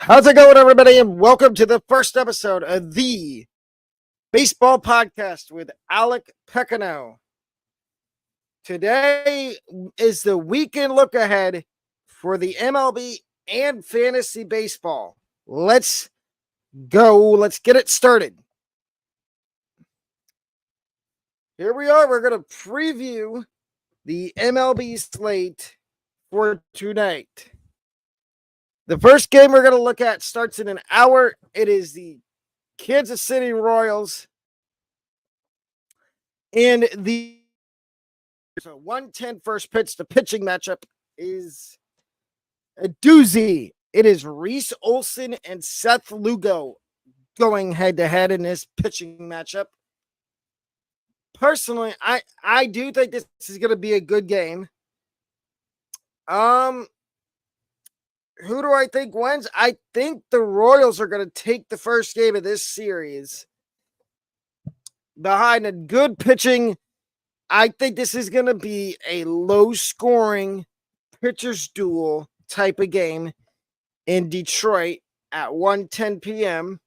How's it going, everybody? And welcome to the first episode of the Baseball Podcast with Alec Pecano. Today is the weekend look ahead for the MLB and fantasy baseball. Let's go. Let's get it started. Here we are. We're going to preview the MLB slate for tonight. The first game we're going to look at starts in an hour. It is the Kansas City Royals and the 110 first pitch. The pitching matchup is a doozy. It is Reese Olson and Seth Lugo going head-to-head in this pitching matchup. Personally, I do think this is going to be a good game. Who do I think wins? I think the Royals are going to take the first game of this series behind a good pitching. I think this is going to be a low-scoring pitcher's duel type of game in Detroit at 1:10 p.m.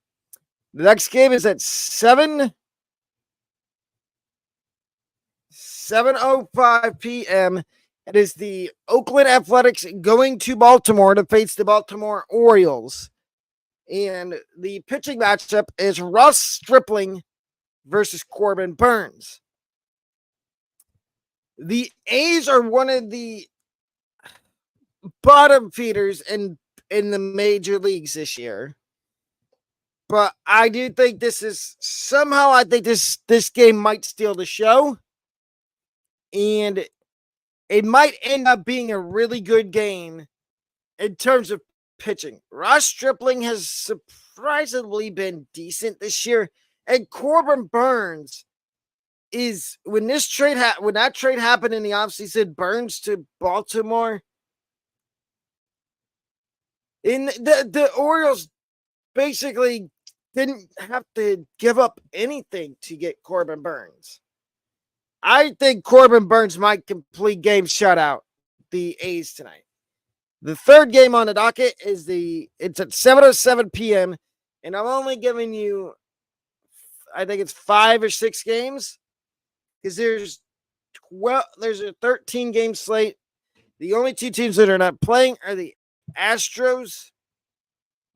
The next game is at 7:05 p.m. It is the Oakland Athletics going to Baltimore to face the Baltimore Orioles. And the pitching matchup is Ross Stripling versus Corbin Burnes. The A's are one of the bottom feeders in the major leagues this year. But I do think this game might steal the show. And it might end up being a really good game in terms of pitching. Ross Stripling has surprisingly been decent this year. And Corbin Burnes is, when that trade happened in the offseason, Burnes to Baltimore, in the Orioles basically didn't have to give up anything to get Corbin Burnes. I think Corbin Burnes might complete game shutout the A's tonight. The third game on the docket is it's at 7:07 p.m. and I'm only giving you, I think it's 5 or 6 games because there's a 13 game slate. The only two teams that are not playing are the Astros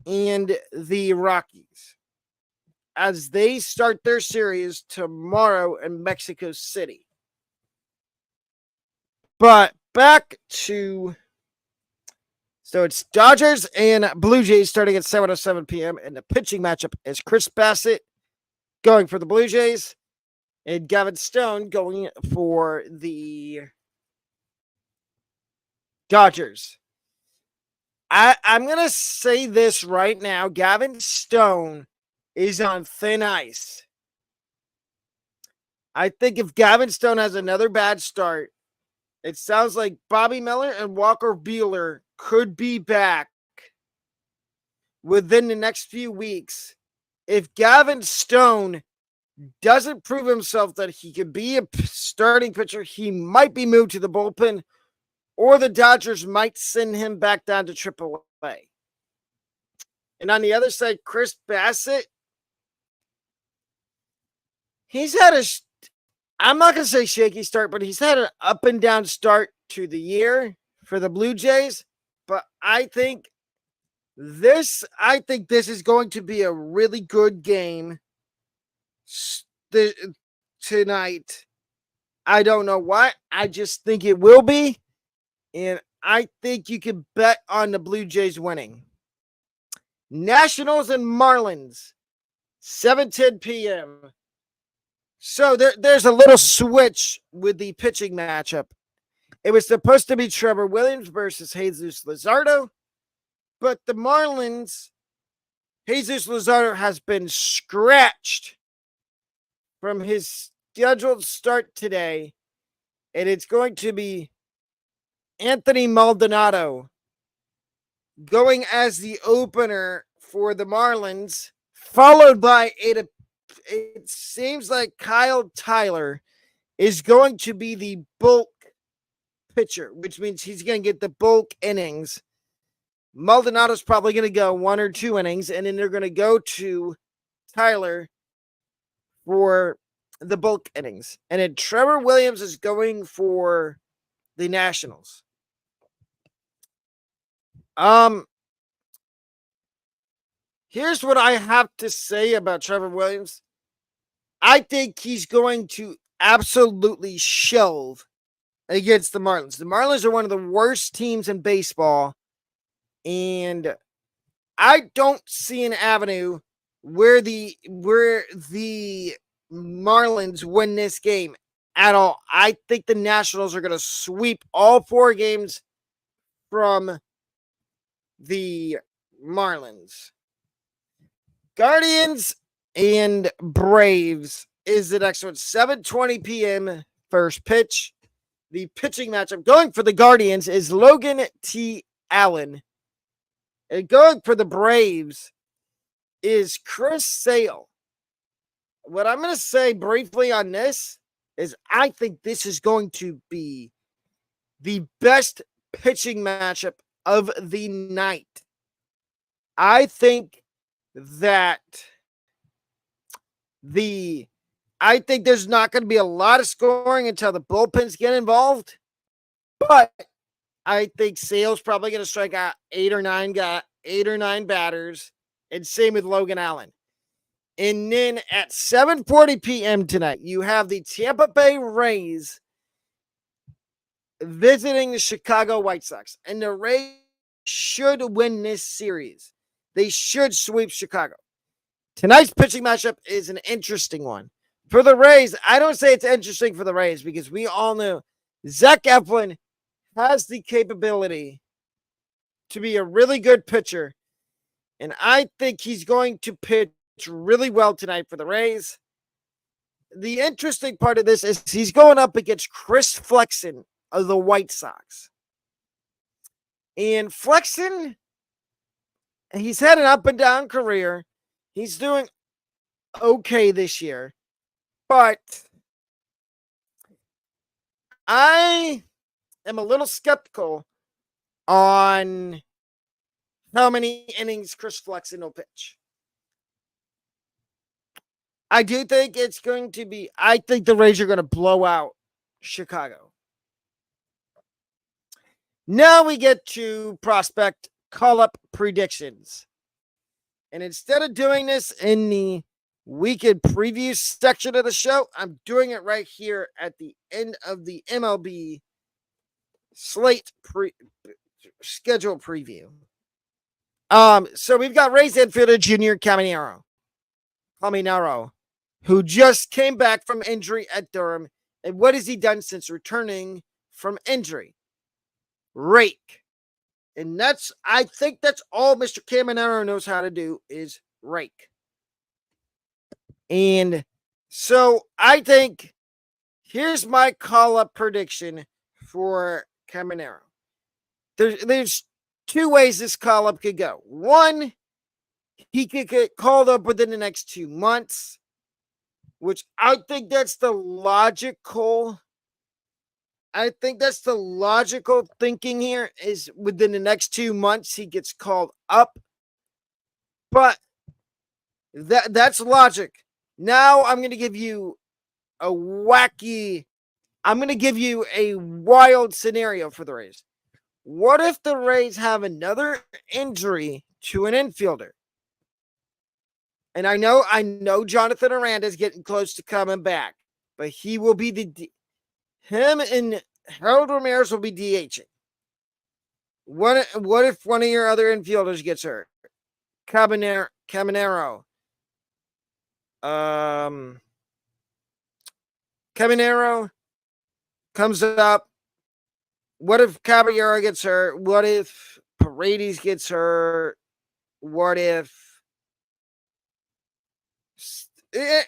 and the Rockies as they start their series tomorrow in Mexico City. But back to, so it's Dodgers and Blue Jays starting at 7:07 p.m. And the pitching matchup is Chris Bassett going for the Blue Jays and Gavin Stone going for the Dodgers. I'm going to say this right now. Gavin Stone is on thin ice. I think if Gavin Stone has another bad start, it sounds like Bobby Miller and Walker Buehler could be back within the next few weeks. If Gavin Stone doesn't prove himself that he could be a starting pitcher, he might be moved to the bullpen, or the Dodgers might send him back down to AAA. And on the other side, Chris Bassett, he's had I'm not going to say shaky start, but he's had an up and down start to the year for the Blue Jays. But I think this is going to be a really good game tonight. I don't know why. I just think it will be. And I think you can bet on the Blue Jays winning. Nationals and Marlins, 7:10 p.m. So there's a little switch with the pitching matchup. It was supposed to be Trevor Williams versus Jesus Luzardo, but the Marlins, Jesus Luzardo has been scratched from his scheduled start today, and it's going to be Anthony Maldonado going as the opener for the Marlins, followed by it seems like Kyle Tyler is going to be the bulk pitcher, which means he's going to get the bulk innings. Maldonado's probably going to go 1 or 2 innings, and then they're going to go to Tyler for the bulk innings. And then Trevor Williams is going for the Nationals. Here's what I have to say about Trevor Williams. I think he's going to absolutely shelve against the Marlins. The Marlins are one of the worst teams in baseball, and I don't see an avenue where the Marlins win this game at all. I think the Nationals are going to sweep all 4 games from the Marlins. Guardians and Braves is the next one. 7:20 p.m. first pitch. The pitching matchup going for the Guardians is Logan T. Allen. And going for the Braves is Chris Sale. What I'm going to say briefly on this is I think this is going to be the best pitching matchup of the night. I think there's not going to be a lot of scoring until the bullpens get involved, but I think Sale's probably going to strike out 8 or 9 batters, and same with Logan Allen. And then at 7:40 p.m. tonight, you have the Tampa Bay Rays visiting the Chicago White Sox, and the Rays should win this series. They should sweep Chicago. Tonight's pitching matchup is an interesting one. For the Rays, I don't say it's interesting for the Rays because we all know Zach Eflin has the capability to be a really good pitcher, and I think he's going to pitch really well tonight for the Rays. The interesting part of this is he's going up against Chris Flexen of the White Sox. And Flexen, he's had an up and down career. He's doing okay this year. But I am a little skeptical on how many innings Chris Flexen will pitch. I do think it's going to be, I think the Rays are going to blow out Chicago. Now we get to prospect call-up predictions. And instead of doing this in the weekend preview section of the show, I'm doing it right here at the end of the MLB slate schedule preview. So we've got Rays infielder Junior Caminero, who just came back from injury at Durham. And what has he done since returning from injury? Rake. And I think that's all Mr. Caminero knows how to do is rake. And so I think here's my call-up prediction for Caminero. There's 2 ways this call-up could go. One, he could get called up within the next 2 months, which I think that's the logical thinking here is within the next 2 months he gets called up. But that's logic. Now I'm going to give you a wild scenario for the Rays. What if the Rays have another injury to an infielder? And I know Jonathan Aranda is getting close to coming back, but he will be him and Harold Ramirez will be DHing. What if one of your other infielders gets hurt? Caminero. Caminero comes up. What if Caballero gets hurt? What if Paredes gets hurt? What if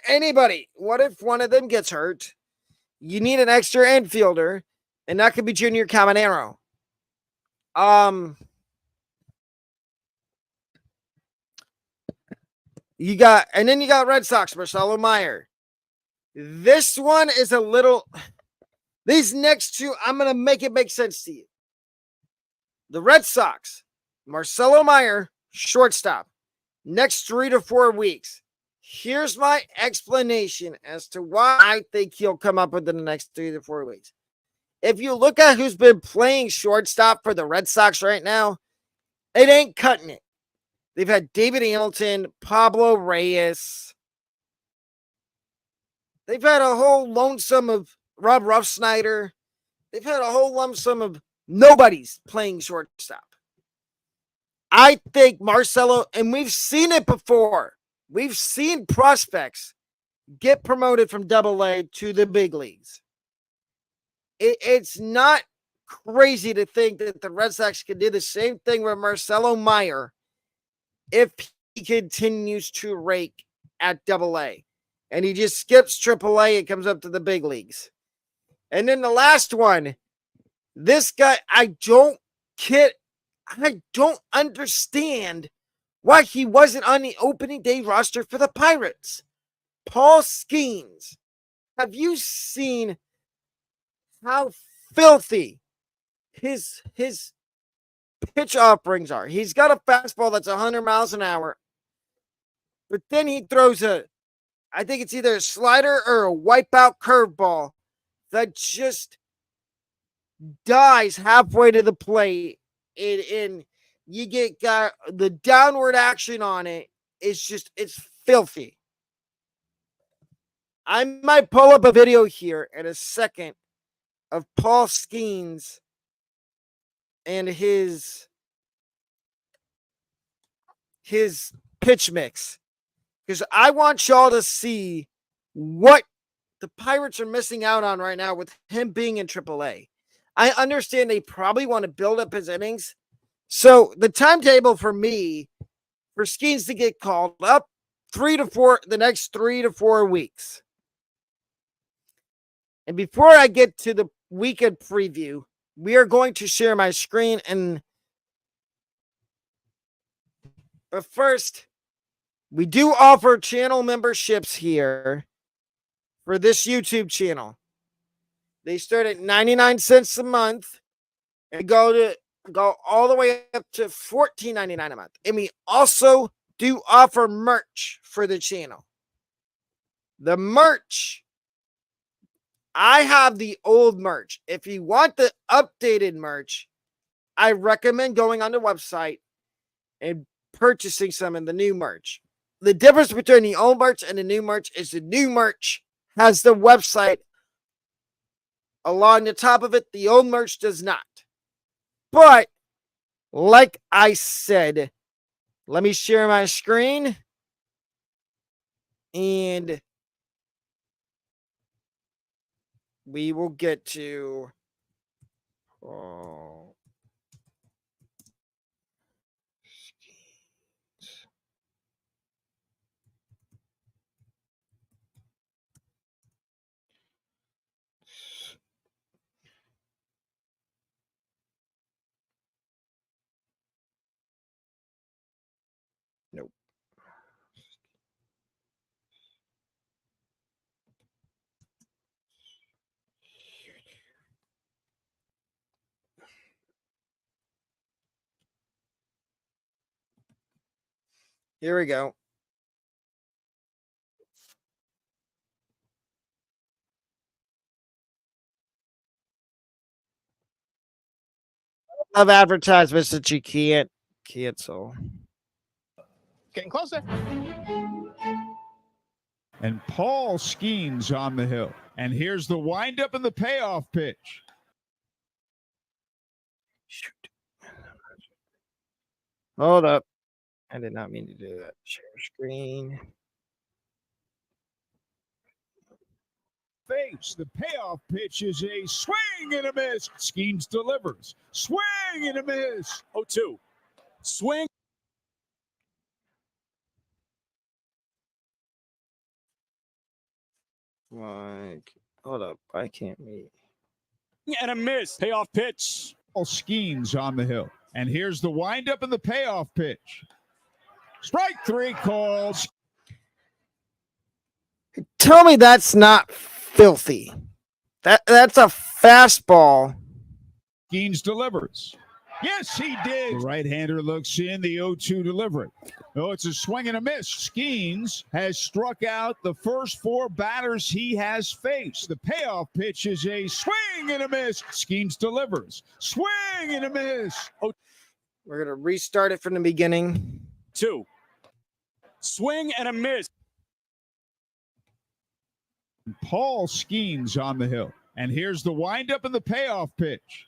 anybody? What if one of them gets hurt? You need an extra infielder, and that could be Junior Caminero. You got Red Sox, Marcelo Meyer. This one is a little. These next 2, I'm going to make it make sense to you. The Red Sox, Marcelo Meyer, shortstop, next 3 to 4 weeks. Here's my explanation as to why I think he'll come up within the next 3 to 4 weeks. If you look at who's been playing shortstop for the Red Sox right now, it ain't cutting it. They've had David Hamilton, Pablo Reyes. They've had a whole lonesome of Rob Ruffsnyder. They've had a whole lump sum of nobody's playing shortstop. I think Marcelo, and we've seen it before. We've seen prospects get promoted from AA to the big leagues. It's not crazy to think that the Red Sox could do the same thing with Marcelo Meyer if he continues to rake at AA. And he just skips AAA and comes up to the big leagues. And then the last one, this guy, I don't understand why he wasn't on the opening day roster for the Pirates. Paul Skenes. Have you seen how filthy his pitch offerings are? He's got a fastball that's 100 miles an hour, but then he throws I think it's either a slider or a wipeout curveball that just dies halfway to the plate, and you get the downward action on it. It's filthy. I might pull up a video here in a second of Paul Skenes and his pitch mix, because I want y'all to see what the Pirates are missing out on right now with him being in AAA. I understand they probably want to build up his innings. So the timetable for me, for Skenes to get called up, the next 3 to 4 weeks. And before I get to the weekend preview, we are going to share my screen. But first, we do offer channel memberships here for this YouTube channel. They start at 99 cents a month and go all the way up to $14.99 a month. And we also do offer merch for the channel. The merch, I have the old merch. If you want the updated merch, I recommend going on the website and purchasing some of the new merch. The difference between the old merch and the new merch is the new merch has the website along the top of it. The old merch does not. But like I said, let me share my screen. And we will get to nope. Here we go. Of advertisements that you can't cancel. Getting closer. And Paul Skenes on the hill. And here's the windup and the payoff pitch. Shoot. Hold up. I did not mean to do that. Share screen. Face. The payoff pitch is a swing and a miss. Skenes delivers. Swing and a miss. 0-2. Swing. Like, hold up. I can't meet. And a miss. Payoff pitch. Paul Skenes on the hill. And here's the windup and the payoff pitch. Strike 3 calls. Tell me that's not filthy. That's a fastball. Skenes delivers. Yes, he did. The right-hander looks in, the 0-2 delivery. Oh, it's a swing and a miss. Skenes has struck out the first 4 batters he has faced. The payoff pitch is a swing and a miss. Skenes delivers. Swing and a miss. Oh, we're going to restart it from the beginning. 2. Swing and a miss. Paul Skenes on the hill. And here's the windup and the payoff pitch.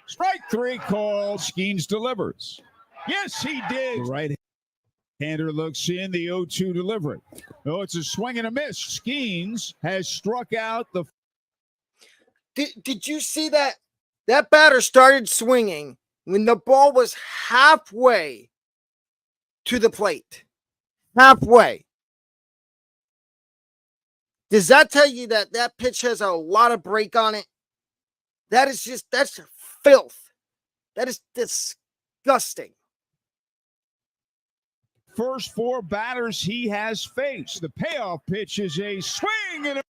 Strike 3 called. Skenes delivers. Yes, he did. The right-hander looks in, the 0-2 delivery. Oh, it's a swing and a miss. Skenes has struck out the... Did you see that? That batter started swinging when the ball was halfway to the plate. Halfway. Does that tell you that that pitch has a lot of break on it? That's filth. That is disgusting. First 4 batters he has faced. The payoff pitch is a swing and a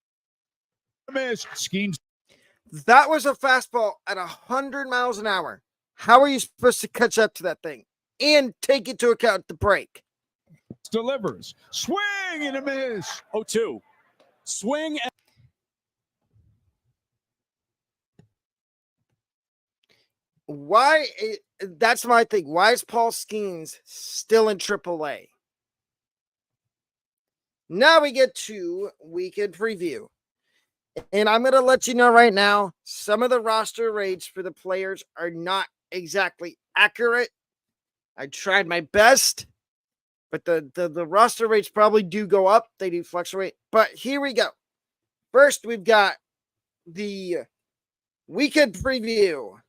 miss. Skenes. That was a fastball at 100 miles an hour. How are you supposed to catch up to that thing and take into account the break? Delivers. Swing and a miss. 0-2. Swing and... Why? That's my thing. Why is Paul Skenes still in AAA? Now we get to weekend preview. And I'm going to let you know right now, some of the roster rates for the players are not exactly accurate. I tried my best, but the roster rates probably do go up. They do fluctuate. But here we go. First, we've got the weekend preview.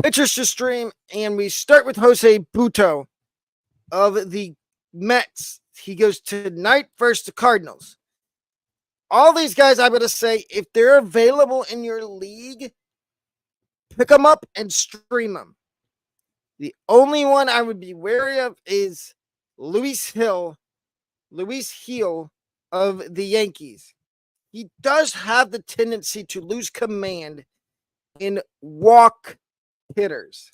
Pitchers to stream, and we start with Jose Butto of the Mets. He goes tonight versus the Cardinals. All these guys, I'm going to say, if they're available in your league, pick them up and stream them. The only one I would be wary of is Luis Gil of the Yankees. He does have the tendency to lose command and walk hitters.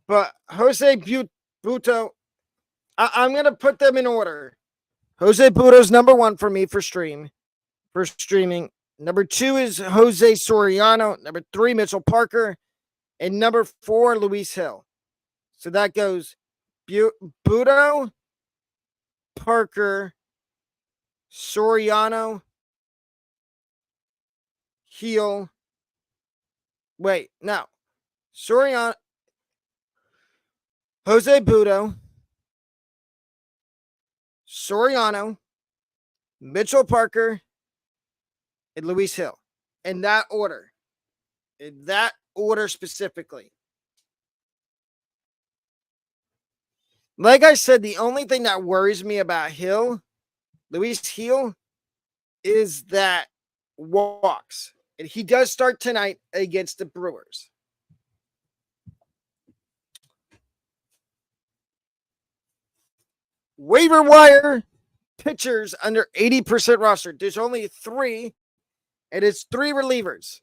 But Jose Butto, I'm going to put them in order. Jose Butto's number 1 for me for streaming. Number 2 is Jose Soriano. Number 3, Mitchell Parker. And number 4, Luis Gil. So that goes Butto, Parker, Soriano, Gil. Wait, no. Soriano, Jose Butto, Soriano, Mitchell Parker, and Luis Gil. In that order. In that order specifically. Like I said, the only thing that worries me about Luis Gil, is that walks. And he does start tonight against the Brewers. Waiver wire pitchers under 80% roster. There's only 3, and it's 3 relievers.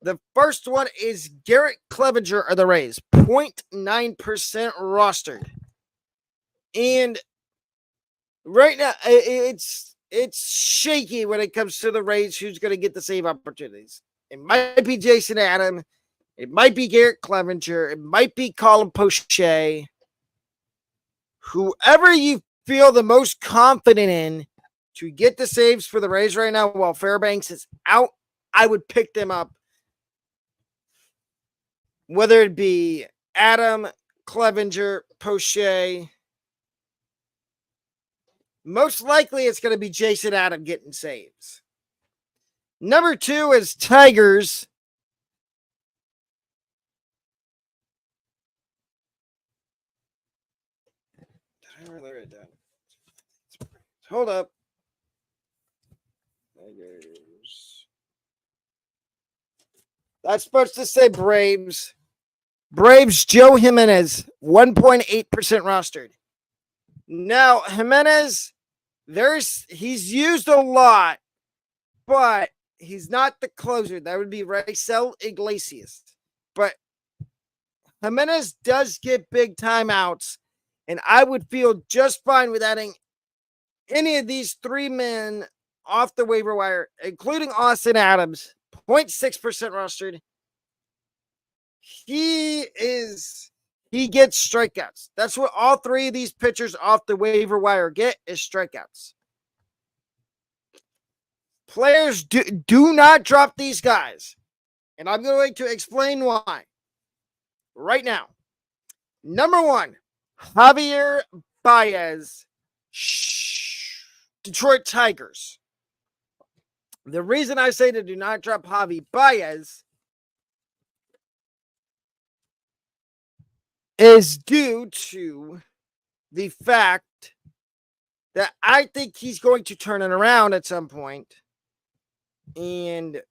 The first one is Garrett Clevenger of the Rays, 0.9% rostered. And right now, it's shaky when it comes to the Rays who's going to get the save opportunities. It might be Jason Adam. It might be Garrett Clevenger. It might be Colin Poche. Whoever you feel the most confident in to get the saves for the Rays right now while Fairbanks is out, I would pick them up. Whether it be Adam, Clevenger, Poche. Most likely it's going to be Jason Adam getting saves. Number 2 is Tigers. Did I write it down? Hold up. Tigers. That's supposed to say Braves. Braves, Joe Jimenez, 1.8% rostered. Now, Jimenez, he's used a lot, but he's not the closer. That would be Raisel Iglesias. But Jimenez does get big timeouts, and I would feel just fine with adding any of these 3 men off the waiver wire, including Austin Adams, 0.6% rostered. He gets strikeouts. That's what all 3 of these pitchers off the waiver wire get, is strikeouts. Players do not drop these guys. And I'm going to explain why right now. Number 1, Javier Baez, Detroit Tigers. The reason I say to do not drop Javi Baez is due to the fact that I think he's going to turn it around at some point. And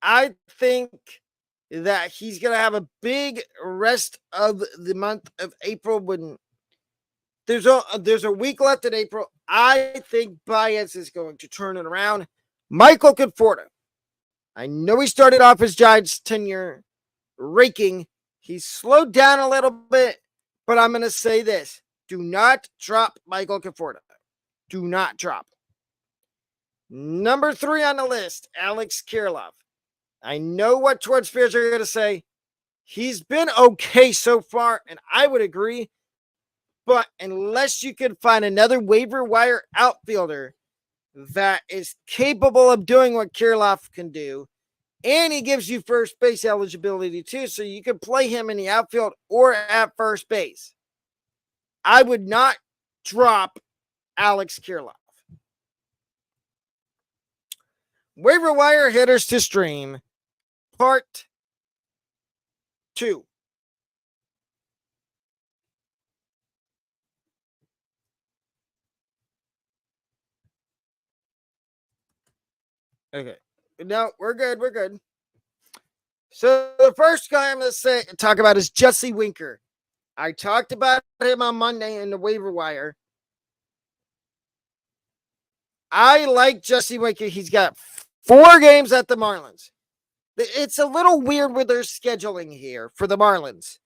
I think that he's going to have a big rest of the month of April when there's a week left in April. I think Baez is going to turn it around. Michael Conforto. I know he started off his Giants tenure raking. He's slowed down a little bit, but I'm going to say this. Do not drop Michael Conforto. Do not drop. Number 3 on the list, Alex Kirilloff. I know what Torch Spears are going to say. He's been okay so far, and I would agree. But unless you can find another waiver wire outfielder that is capable of doing what Kirilloff can do, and he gives you first base eligibility too, so you can play him in the outfield or at first base, I would not drop Alex Kirilloff. Waiver wire hitters to stream, part 2. Okay. No, we're good. We're good. So the first guy I'm going to talk about is Jesse Winker. I talked about him on Monday in the waiver wire. I like Jesse Winker. He's got 4 games at the Marlins. It's a little weird with their scheduling here for the Marlins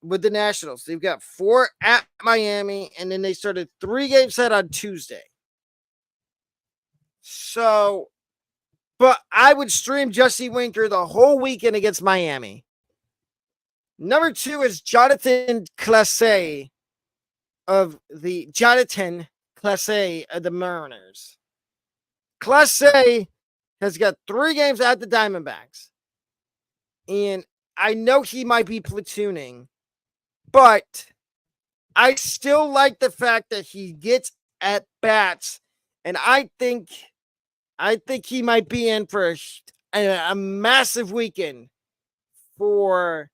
with the Nationals. They've got 4 at Miami, and then they started 3 games set on Tuesday. So, but I would stream Jesse Winker the whole weekend against Miami. Number 2 is Jonathan Clase of the Mariners. Clase has got 3 games at the Diamondbacks. And I know he might be platooning, but I still like the fact that he gets at bats. And I think he might be in for a massive weekend for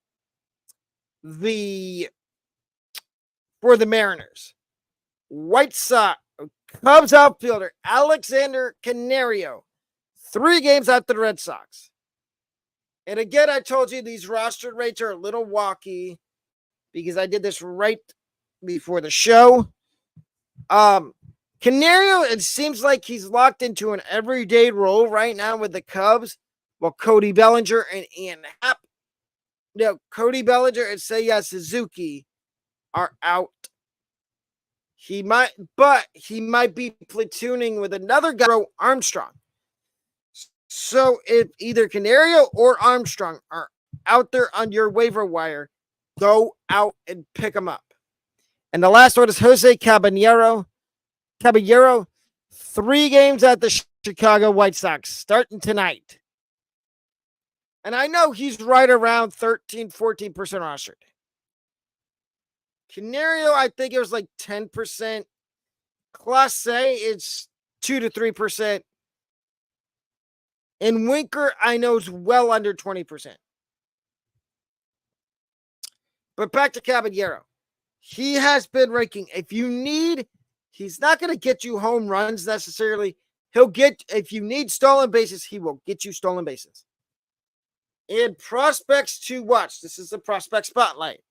the Mariners. White Sox, Cubs outfielder Alexander Canario, 3 games after the Red Sox. And again, I told you these roster rates are a little wonky because I did this right before the show. Canario, it seems like he's locked into an everyday role right now with the Cubs, while Cody Bellinger and Ian Happ, Cody Bellinger and Seiya Suzuki are out. He might be platooning with another guy, Armstrong. So if either Canario or Armstrong are out there on your waiver wire, go out and pick them up. And the last one is Jose Caballero. 3 games at the Chicago White Sox starting tonight. And I know he's right around 13-14% rostered. Canario, I think it was like 10%. Class A, it's 2 to 3%. And Winker, I know, is well under 20%. But back to Caballero. He has been raking. He's not going to get you home runs necessarily. If you need stolen bases, he will get you stolen bases. And prospects to watch. This is the prospect spotlight.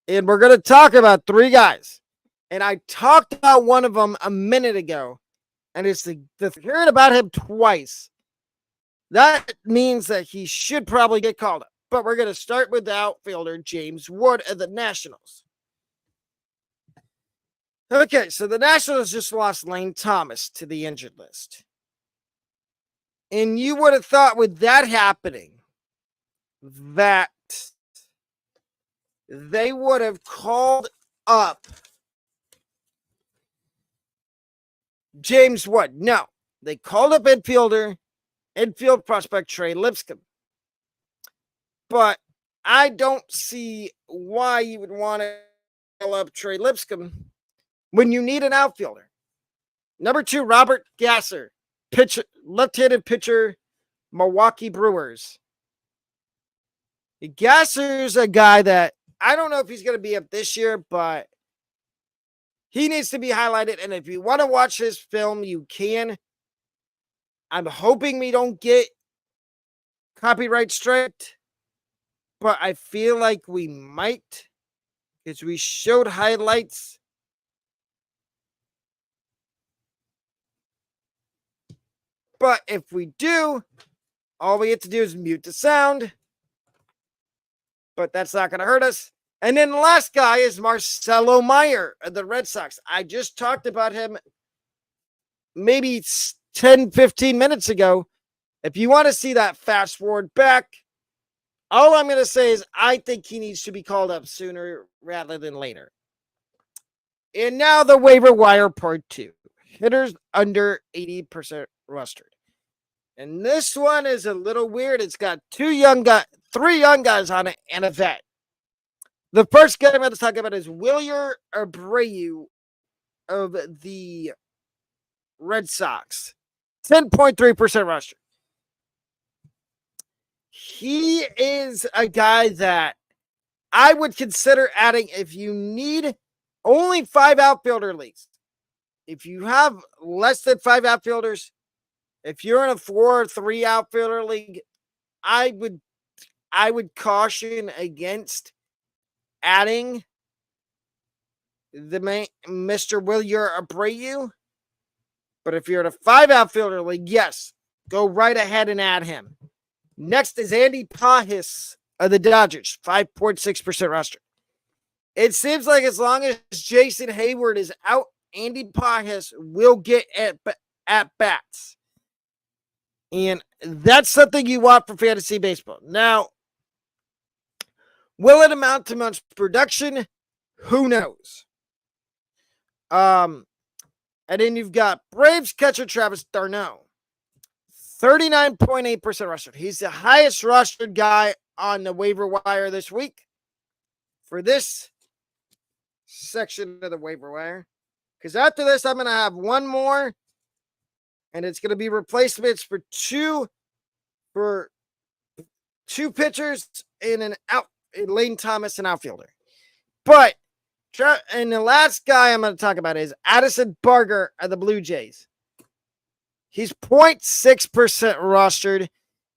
And we're going to talk about 3 guys. And I talked about one of them a minute ago. and it's hearing about him twice. That means that he should probably get called up. But we're going to start with the outfielder, James Wood of the Nationals. Okay, so the Nationals just lost Lane Thomas to the injured list. And you would have thought with that happening that they would have called up James Wood. No, they called up infield prospect Trey Lipscomb. But I don't see why you would want to call up Trey Lipscomb when you need an outfielder. Number 2, Robert Gasser, left-handed pitcher, Milwaukee Brewers. Gasser's a guy that I don't know if he's going to be up this year, but he needs to be highlighted. And if you want to watch his film, you can. I'm hoping we don't get copyright striked, but I feel like we might because we showed highlights. But if we do, all we have to do is mute the sound. But that's not going to hurt us. And then the last guy is Marcelo Meyer of the Red Sox. I just talked about him maybe 10, 15 minutes ago. If you want to see that fast forward back, all I'm going to say is I think he needs to be called up sooner rather than later. And now the waiver wire part 2. Hitters under 80% rostered. And this one is a little weird. It's got 3 young guys on it and a vet. The first guy I'm going to talk about is Wilyer Abreu of the Red Sox. 10.3% roster. He is a guy that I would consider adding if you need only 5 outfielder leagues. If you have less than 5 outfielders, if you're in a 4 or 3 outfielder league, I would caution against adding the Mr. Wilyer Abreu. But if you're in a 5 outfielder league, yes, go right ahead and add him. Next is Andy Pages of the Dodgers, 5.6% roster. It seems like as long as Jason Hayward is out, Andy Pages will get at bats. And that's something you want for fantasy baseball. Now, will it amount to much production? Who knows? And then you've got Braves catcher Travis d'Arnaud, 39.8% rostered. He's the highest rostered guy on the waiver wire this week for this section of the waiver wire. Because after this, I'm going to have one more. And it's going to be replacements for two pitchers and Lane Thomas, an outfielder. But, and the last guy I'm going to talk about is Addison Barger of the Blue Jays. He's 0.6% rostered.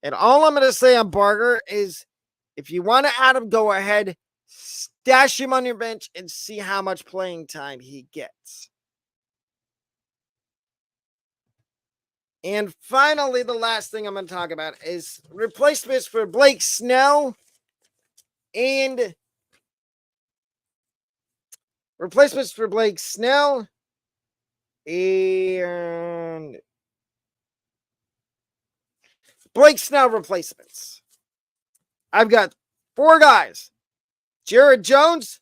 And all I'm going to say on Barger is if you want to add him, go ahead, stash him on your bench, and see how much playing time he gets. And finally, the last thing I'm going to talk about is replacements for Blake Snell and Blake Snell replacements. I've got 4 guys. Jared Jones,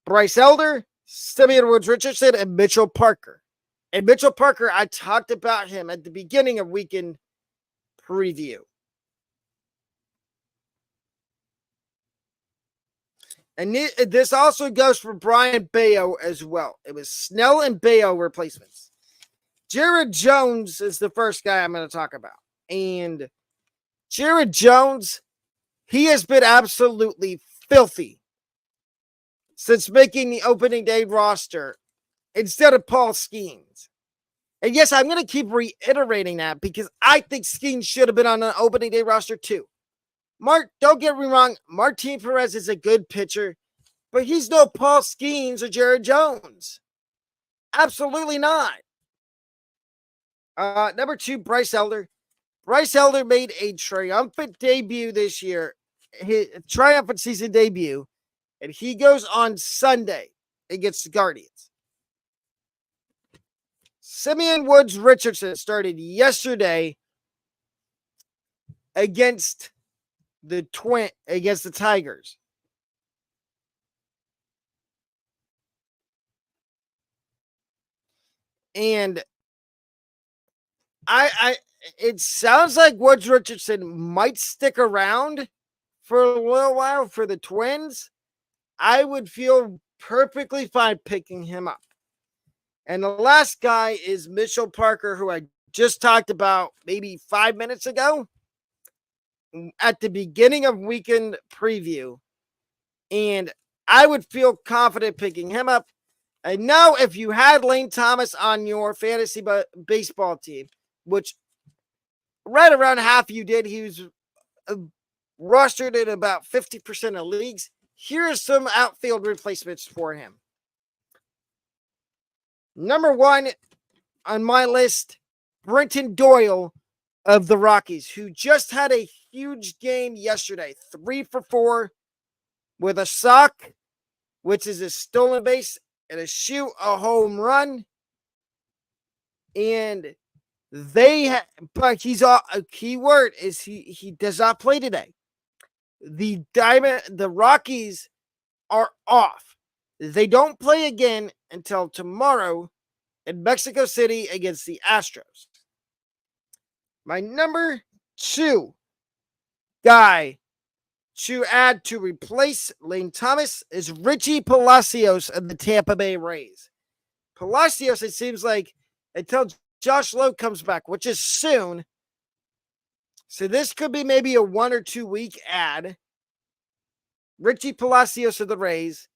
Bryce Elder, Simeon Woods Richardson, and Mitchell Parker. And Mitchell Parker, I talked about him at the beginning of weekend preview. And this also goes for Bryan Bello as well. It was Snell and Bello replacements. Jared Jones is the first guy I'm going to talk about. And Jared Jones, he has been absolutely filthy since making the opening day roster instead of Paul Skenes. And yes, I'm going to keep reiterating that because I think Skenes should have been on the opening day roster too. Don't get me wrong, Martin Perez is a good pitcher, but he's no Paul Skenes or Jared Jones. Absolutely not. Number 2, Bryce Elder. Bryce Elder made a triumphant debut this year, his triumphant season debut, and he goes on Sunday against the Guardians. Simeon Woods Richardson started yesterday against the Tigers. And it sounds like Woods Richardson might stick around for a little while for the Twins. I would feel perfectly fine picking him up. And the last guy is Mitchell Parker, who I just talked about maybe 5 minutes ago at the beginning of weekend preview. And I would feel confident picking him up. I know if you had Lane Thomas on your fantasy baseball team, which right around half you did, he was rostered in about 50% of leagues. Here are some outfield replacements for him. Number 1 on my list, Brenton Doyle of the Rockies, who just had a huge game yesterday. 3 for 4 with a sock, which is a stolen base, and a home run. And but a key word is he does not play today. The Rockies are off. They don't play again until tomorrow in Mexico City against the Astros. My number 2 guy to add to replace Lane Thomas is Richie Palacios of the Tampa Bay Rays. Palacios, it seems like, until Josh Lowe comes back, which is soon. So this could be maybe a 1 or 2 week ad. Richie Palacios of the Rays.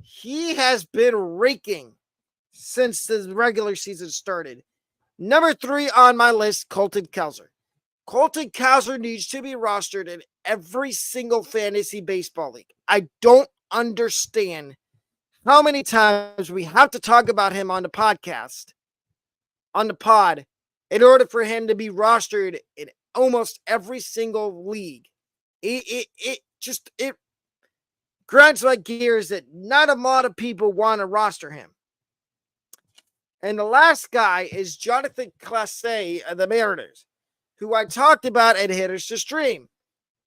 He has been raking since the regular season started. Number 3 on my list, Colton Cowser. Colton Cowser needs to be rostered in every single fantasy baseball league. I don't understand how many times we have to talk about him on the podcast, on the pod, in order for him to be rostered in almost every single league. It grinds my gears that not a lot of people want to roster him. And the last guy is Jonathan Clase of the Mariners, who I talked about at Hitters to Stream.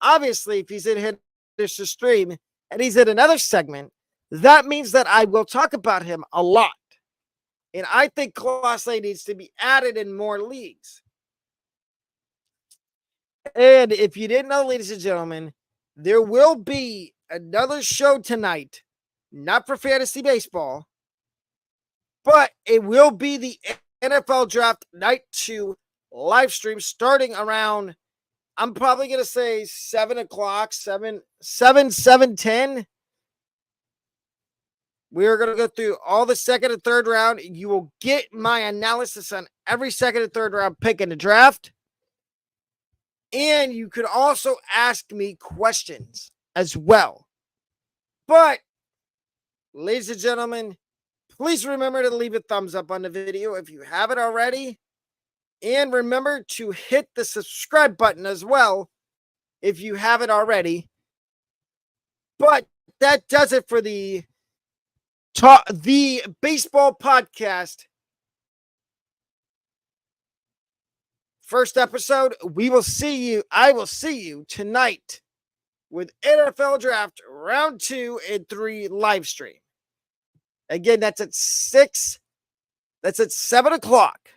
Obviously, if he's in Hitters to Stream and he's in another segment, that means that I will talk about him a lot. And I think Clase needs to be added in more leagues. And if you didn't know, ladies and gentlemen, there will be another show tonight, not for fantasy baseball, but it will be the NFL Draft Night 2 live stream starting around, I'm probably going to say 7 o'clock, 7:10. We are going to go through all the second and third round. You will get my analysis on every second and third round pick in the draft. And you could also ask me questions as well. But, ladies and gentlemen, please remember to leave a thumbs up on the video if you haven't already. And remember to hit the subscribe button as well if you haven't already. But that does it for the baseball podcast. First episode. I will see you tonight with NFL Draft Round 2 and 3 live stream. Again, that's at 7 o'clock.